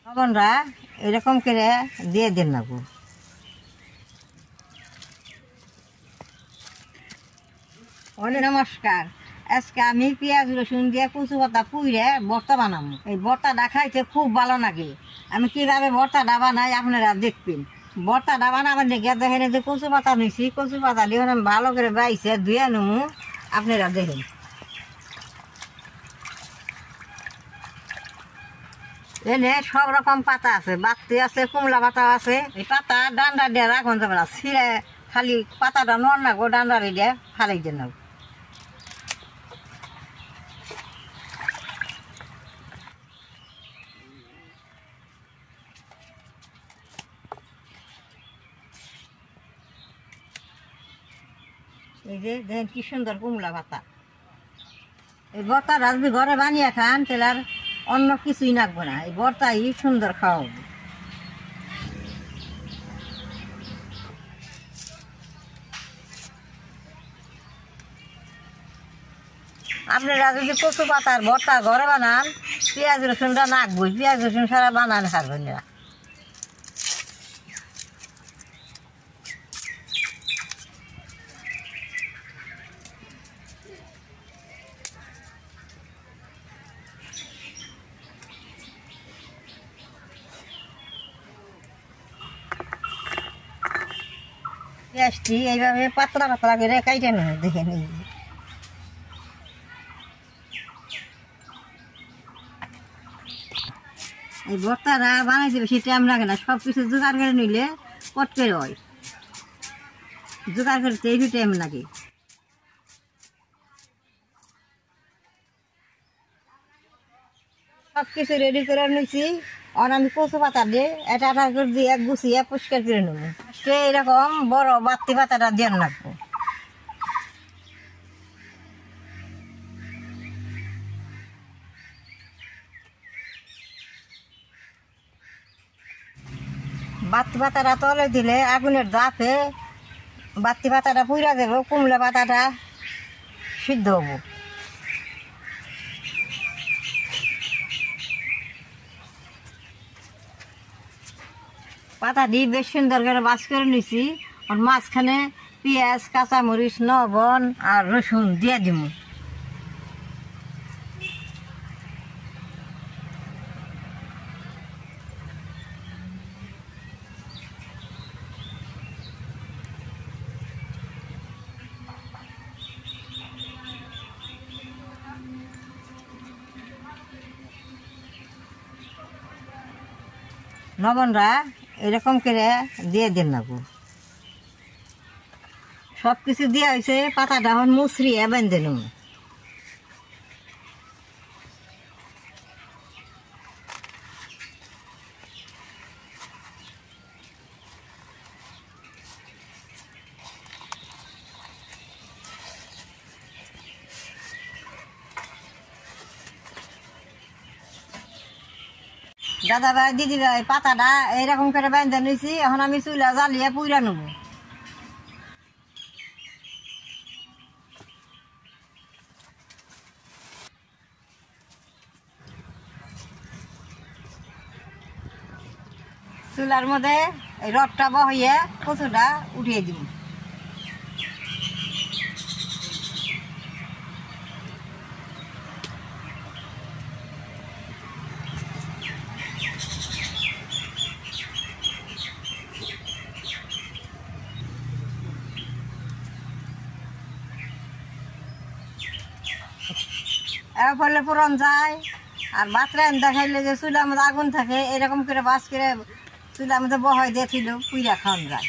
লবণরা এরকম করে দিয়ে দিন না গো। নমস্কার, আজকে আমি পেঁয়াজ রসুন দিয়ে কচু পাতা পুইরে ভর্তা বানাবো। এই ভর্তাটা খাইতে খুব ভালো লাগে। আমি কিভাবে ভর্তাটা বানাই আপনারা দেখবেন। ভর্তাটা বানাবার দেখে দেখেন যে কচু পাতা নিছি, কচু পাতা দিয়ে আমি ভালো করে বাইছে ধুয়ে নেবো। আপনারা দেখেন এনে সব রকম পাতা আছে, বাতি আছে, কুমলা পাতা আছে। এই পাতা ডান্ডা দিয়ে রাখুন যাবে না, ছিঁড়ে খালি পাতাটা নর না গো, ডান্ডারি দিয়ে ফালাই দেন না। এই যে দেখেন কি সুন্দর কুমলা পাতা। এই ভর্তাটা যদি ঘরে বানিয়ে খান তাহলে আর অন্য কিছুই লাগবে না, এই ভর্তাই সুন্দর খাওয়া। আপনারা যদি কচু পাতার ভর্তা ঘরে বানান, পেঁয়াজ রসুনটা নাকবই, পেঁয়াজ রসুন ছাড়া বানান খাবেন না। পেঁয়াজটি এইভাবে পাতলা পাতলা করে কাইটে নেব, দেখে নিই। এই ভর্তাটা বানাইতে বেশি টাইম লাগে না, সব কিছু জোগাড় করে নিলে পট করে হয়। জোগাড় করতে একটু টাইম লাগে। সব কিছু রেডি করে নিয়েছি। আর আমি কচু পাতা দিয়ে এটা করে দিয়ে গুছিয়ে পরিষ্কার করে নেবো। সে এরকম বড় বাতি পাতাটা দিয়ে রাখবো। বাতি পাতাটা তলে দিলে আগুনের দাপে বাতি পাতাটা পুইরা দেবো, কুমড়া পাতাটা সিদ্ধ হবো। পাতা দিয়ে বেশ সুন্দর করে বাস করে নিছি। আর মাঝখানে পেঁয়াজ, কাঁচামরিচ, লবণ আর রসুন দিয়ে দিব। লবণরা এরকম করে দিয়ে দিন না গো। সব কিছু দেওয়া হয়েছে, পাতাটা এখন মুচড়িয়ে বেঁধে নেব। দাদা ভাই, দিদি ভাই, পাতাটা এইরকম করে বেঁধে নিয়েছি। এখন আমি চুলা জ্বালিয়ে পুইরা নেব। চুলার মধ্যে এই রডটা বহিয়ে কচুটা উঠিয়ে দিব। এর ফলে পুরন যায়। আর বাতরা দেখাইলে যে চুলার মধ্যে আগুন থাকে, এরকম করে বাস করে চুলার মধ্যে বহাই দিয়ে ছিল পুইরা খাওয়ান যায়।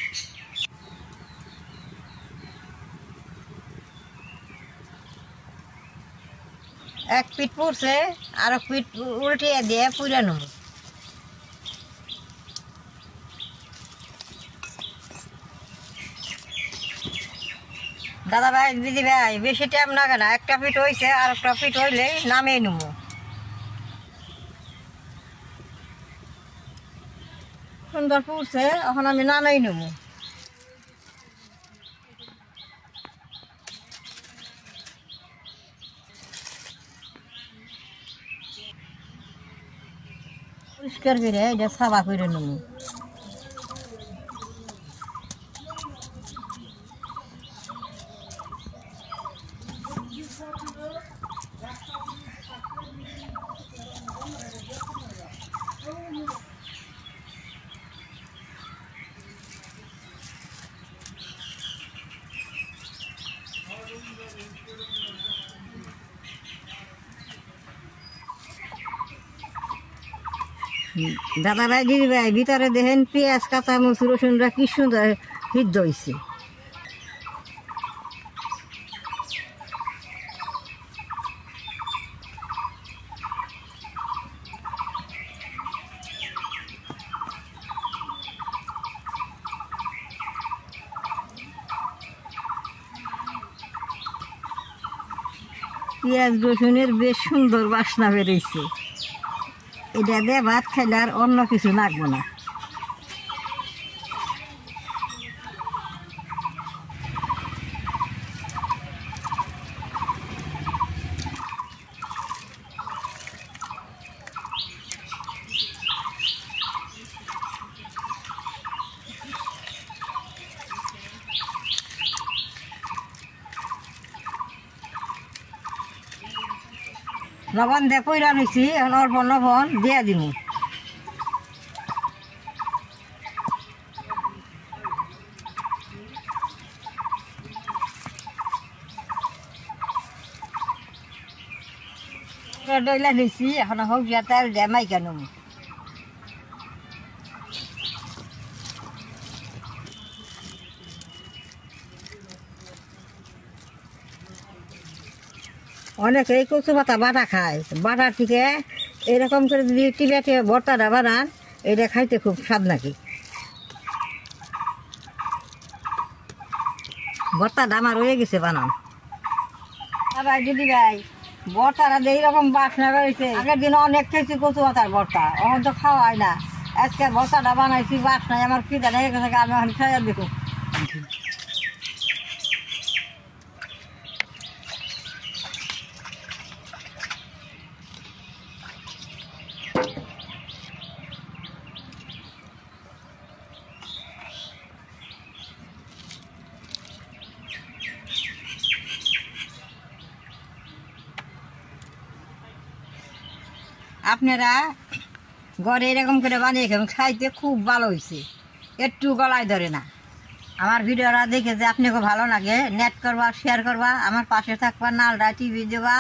এক পিঠ পুড়ছে, আর এক পিঠ উল্টিয়ে দিয়ে পুইরা নেব। দাদা ভাই, দিদি ভাই, বেশি টাইম লাগে না, একটা পিঠ হয়েছে, আর একটা পিঠ হইলে নামিয়ে নেব। সুন্দর পুড়ছে, এখন আমি নামিয়ে নেব। পরিষ্কার করে এটা সাফা করে নেব। দাদা ভাই দিদি ভাই ভিতরে দেখেন পেঁয়াজ কাঁচামরিচ রসুনরা কি সুন্দর সিদ্ধ হয়েছে। পেঁয়াজ রসুনের বেশ সুন্দর বাসনা বেরোইছে। এটা দিয়ে ভাত খাইলে আর অন্য কিছু লাগবে না। লবণ দিয়ে কইরা নিছি, এখন অল্প লবণ দিয়ে দিব। ডইলা নিছি, এখন হোক তেল দিয়ে মাইকা নেব। অনেকে এই কচু পাতা বাটা খায়, বাটার থেকে এরকম করে যদি টিলাতে ভর্তাটা বানান, এটা খাইতে খুব স্বাদ নাকি। ভর্তাটা আমার হয়ে গেছে বানান। ভাই দিদি ভাই ভর্তাটা যে এইরকম বাসনা রয়েছে, আগের দিন অনেক খেয়েছি কচু পাতার ভর্তা, এখন তো খাওয়া হয় না। আজকে ভর্তাটা বানাইছি, বাসনায় আমার কি জানা হয়ে গেছে, আমি এখন খাইয়া দেখুন। আপনারা ঘরে এরকম করে বানিয়ে খাবেন, খাইতে খুব ভালো হয়েছে, একটু গলায় ধরে না। আমার ভিডিওটা দেখে যে আপনাকে ভালো লাগে, নেট করবা, শেয়ার করবা, আমার পাশে থাকবা, নালটা টিভি দেবা।